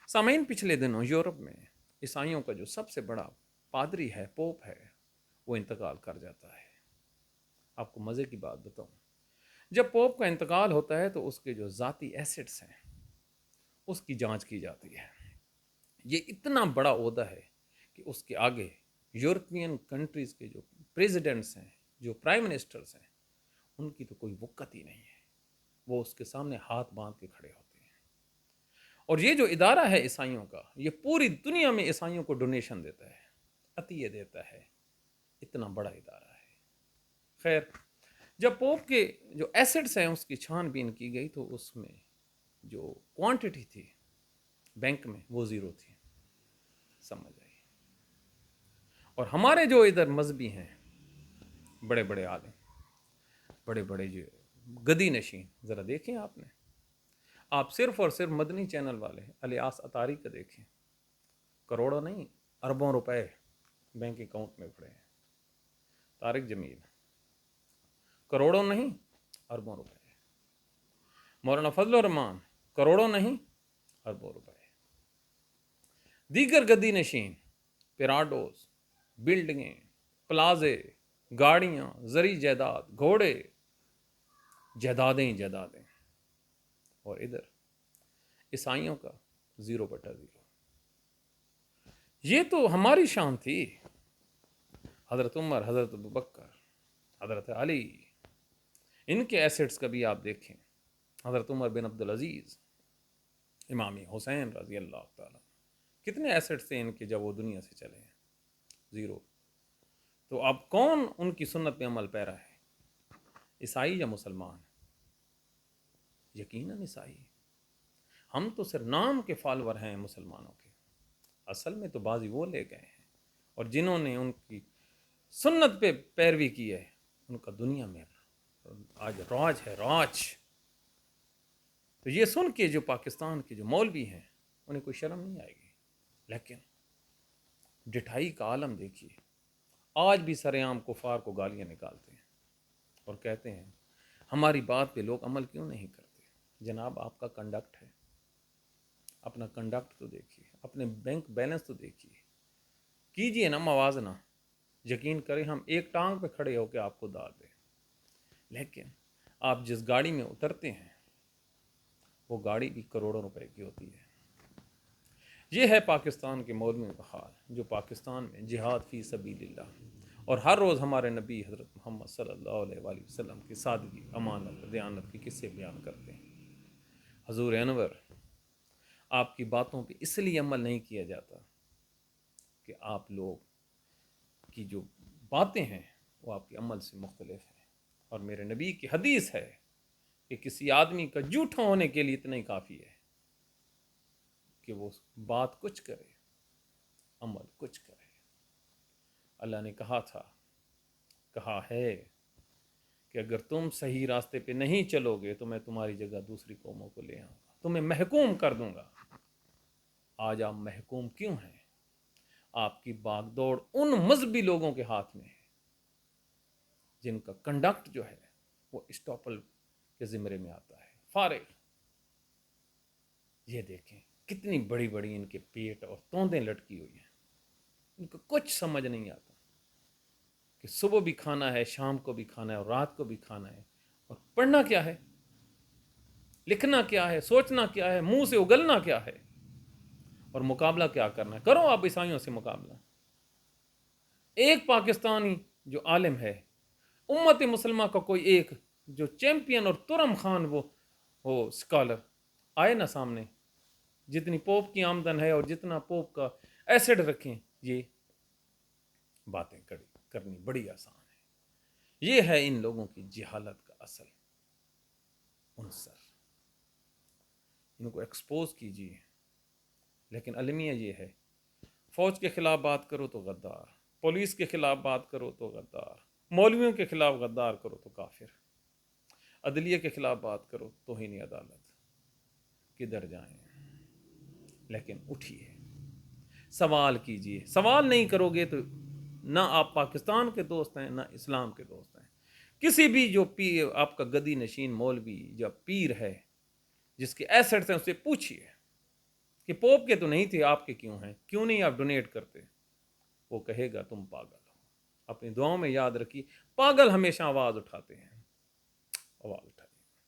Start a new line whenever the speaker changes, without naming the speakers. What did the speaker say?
سامعین، پچھلے دنوں یورپ میں عیسائیوں کا جو سب سے بڑا پادری ہے، پوپ ہے، وہ انتقال کر جاتا ہے۔ آپ کو مزے کی بات بتاؤں، جب پوپ کا انتقال ہوتا ہے تو اس کے جو ذاتی ایسٹس ہیں اس کی جانچ کی جاتی ہے۔ یہ اتنا بڑا عہدہ ہے کہ اس کے آگے یورپین کنٹریز کے جو پریزیڈنٹس ہیں، جو پرائم منسٹرز ہیں، ان کی تو کوئی وقت ہی نہیں ہے، وہ اس کے سامنے ہاتھ باندھ کے کھڑے ہوتے ہیں۔ اور یہ جو ادارہ ہے عیسائیوں کا، یہ پوری دنیا میں عیسائیوں کو ڈونیشن دیتا ہے، عطیہ دیتا ہے، اتنا بڑا ادارہ ہے۔ خیر، جب پوپ کے جو ایسٹس ہیں اس کی چھان بین کی گئی تو اس میں جو کوانٹٹی تھی بینک میں وہ زیرو تھی، سمجھ آئی۔ اور ہمارے جو ادھر مذہبی ہیں، بڑے بڑے عالم، بڑے بڑے جو گدی نشین، ذرا دیکھیں آپ صرف اور صرف مدنی چینل والے الیاس اطاری کا دیکھیں، کروڑوں نہیں اربوں روپے بینک اکاؤنٹ میں پڑے ہیں۔ طارق جمیل، کروڑوں نہیں اربوں روپے۔ مولانا فضل الرحمان، کروڑوں نہیں اربوں روپے۔ دیگر گدی نشین، پیراڈوز، بلڈنگیں، پلازے، گاڑیاں، زرعی جائیداد، گھوڑے، جائیدادیں، اور ادھر عیسائیوں کا 0/0۔ یہ تو ہماری شان تھی۔ حضرت عمر، حضرت ابوبکر، حضرت علی، ان کے ایسٹس کا بھی آپ دیکھیں، حضرت عمر بن عبدالعزیز، امام حسین رضی اللہ تعالیٰ، کتنے ایسٹس تھے ان کے جب وہ دنیا سے چلے ہیں؟ زیرو۔ تو اب کون ان کی سنت پہ عمل پیرا ہے، عیسائی یا مسلمان؟ یقیناً عیسائی۔ ہم تو صرف نام کے فالور ہیں مسلمانوں کے، اصل میں تو بازی وہ لے گئے ہیں، اور جنہوں نے ان کی سنت پہ پیروی کی ہے ان کا دنیا میں آج راج ہے، راج۔ تو یہ سن کے جو پاکستان کے جو مولوی ہیں انہیں کوئی شرم نہیں آئے گی، لیکن ڈٹھائی کا عالم دیکھیے، آج بھی سر عام کفار کو گالیاں نکالتے ہیں اور کہتے ہیں ہماری بات پہ لوگ عمل کیوں نہیں کرتے۔ جناب، آپ کا کنڈکٹ ہے، اپنا کنڈکٹ تو دیکھیے، اپنے بینک بیلنس تو دیکھیے، کیجئے نا موازنہ۔ یقین کریں ہم ایک ٹانگ پہ کھڑے ہو کے آپ کو داد دیں، لیکن آپ جس گاڑی میں اترتے ہیں وہ گاڑی بھی کروڑوں روپے کی ہوتی ہے۔ یہ ہے پاکستان کے مولویوں کا حال، جو پاکستان میں جہاد فی سبیل اللہ اور ہر روز ہمارے نبی حضرت محمد صلی اللہ علیہ وآلہ وسلم کی سادگی، امانت، دیانت کے قصے بیان کرتے ہیں۔ حضور انور، آپ کی باتوں پہ اس لیے عمل نہیں کیا جاتا کہ آپ لوگ کی جو باتیں ہیں وہ آپ کے عمل سے مختلف ہیں، اور میرے نبی کی حدیث ہے کہ کسی آدمی کا جھوٹا ہونے کے لیے اتنا ہی کافی ہے کہ وہ بات کچھ کرے، عمل کچھ کرے۔ اللہ نے کہا ہے کہ اگر تم صحیح راستے پہ نہیں چلو گے تو میں تمہاری جگہ دوسری قوموں کو لے آؤں گا، تمہیں محکوم کر دوں گا۔ آج آپ محکوم کیوں ہیں؟ آپ کی باغ دوڑ ان مذہبی لوگوں کے ہاتھ میں ہے جن کا کنڈکٹ جو ہے وہ اسٹاپل کے زمرے میں آتا ہے، فارغ۔ یہ دیکھیں کتنی بڑی بڑی ان کے پیٹ اور توندیں لٹکی ہوئی ہیں، ان کو کچھ سمجھ نہیں آتا کہ صبح بھی کھانا ہے، شام کو بھی کھانا ہے، اور رات کو بھی کھانا ہے، اور پڑھنا کیا ہے، لکھنا کیا ہے، سوچنا کیا ہے، منہ سے اگلنا کیا ہے، اور مقابلہ کیا کرنا ہے۔ کرو آپ عیسائیوں سے مقابلہ۔ ایک پاکستانی جو عالم ہے، امت مسلمہ کا کوئی ایک جو چیمپئن اور ترم خان وہ سکالر آئے نا سامنے، جتنی پوپ کی آمدن ہے اور جتنا پوپ کا ایسڈ رکھیں، یہ باتیں کرنی بڑی آسان ہے۔ یہ ہے ان لوگوں کی جہالت کا اصل عنصر، ان کو ایکسپوز کیجیے۔ لیکن المیہ یہ ہے، فوج کے خلاف بات کرو تو غدار، پولیس کے خلاف بات کرو تو غدار، مولویوں کے خلاف غدار کرو تو کافر، عدلیہ کے خلاف بات کرو توہین عدالت۔ کدھر جائیں؟ لیکن اٹھیے، سوال کیجئے۔ سوال نہیں کرو گے تو نہ آپ پاکستان کے دوست ہیں، نہ اسلام کے دوست ہیں۔ کسی بھی جو آپ کا گدی نشین مولوی یا پیر ہے جس کے ایسٹس ہیں، اسے پوچھئے کہ پوپ کے تو نہیں تھے، آپ کے کیوں ہیں، کیوں نہیں آپ ڈونیٹ کرتے، وہ کہے گا تم پاگل ہو۔ اپنی دعاؤں میں یاد رکھیے، پاگل ہمیشہ آواز اٹھاتے ہیں، آواز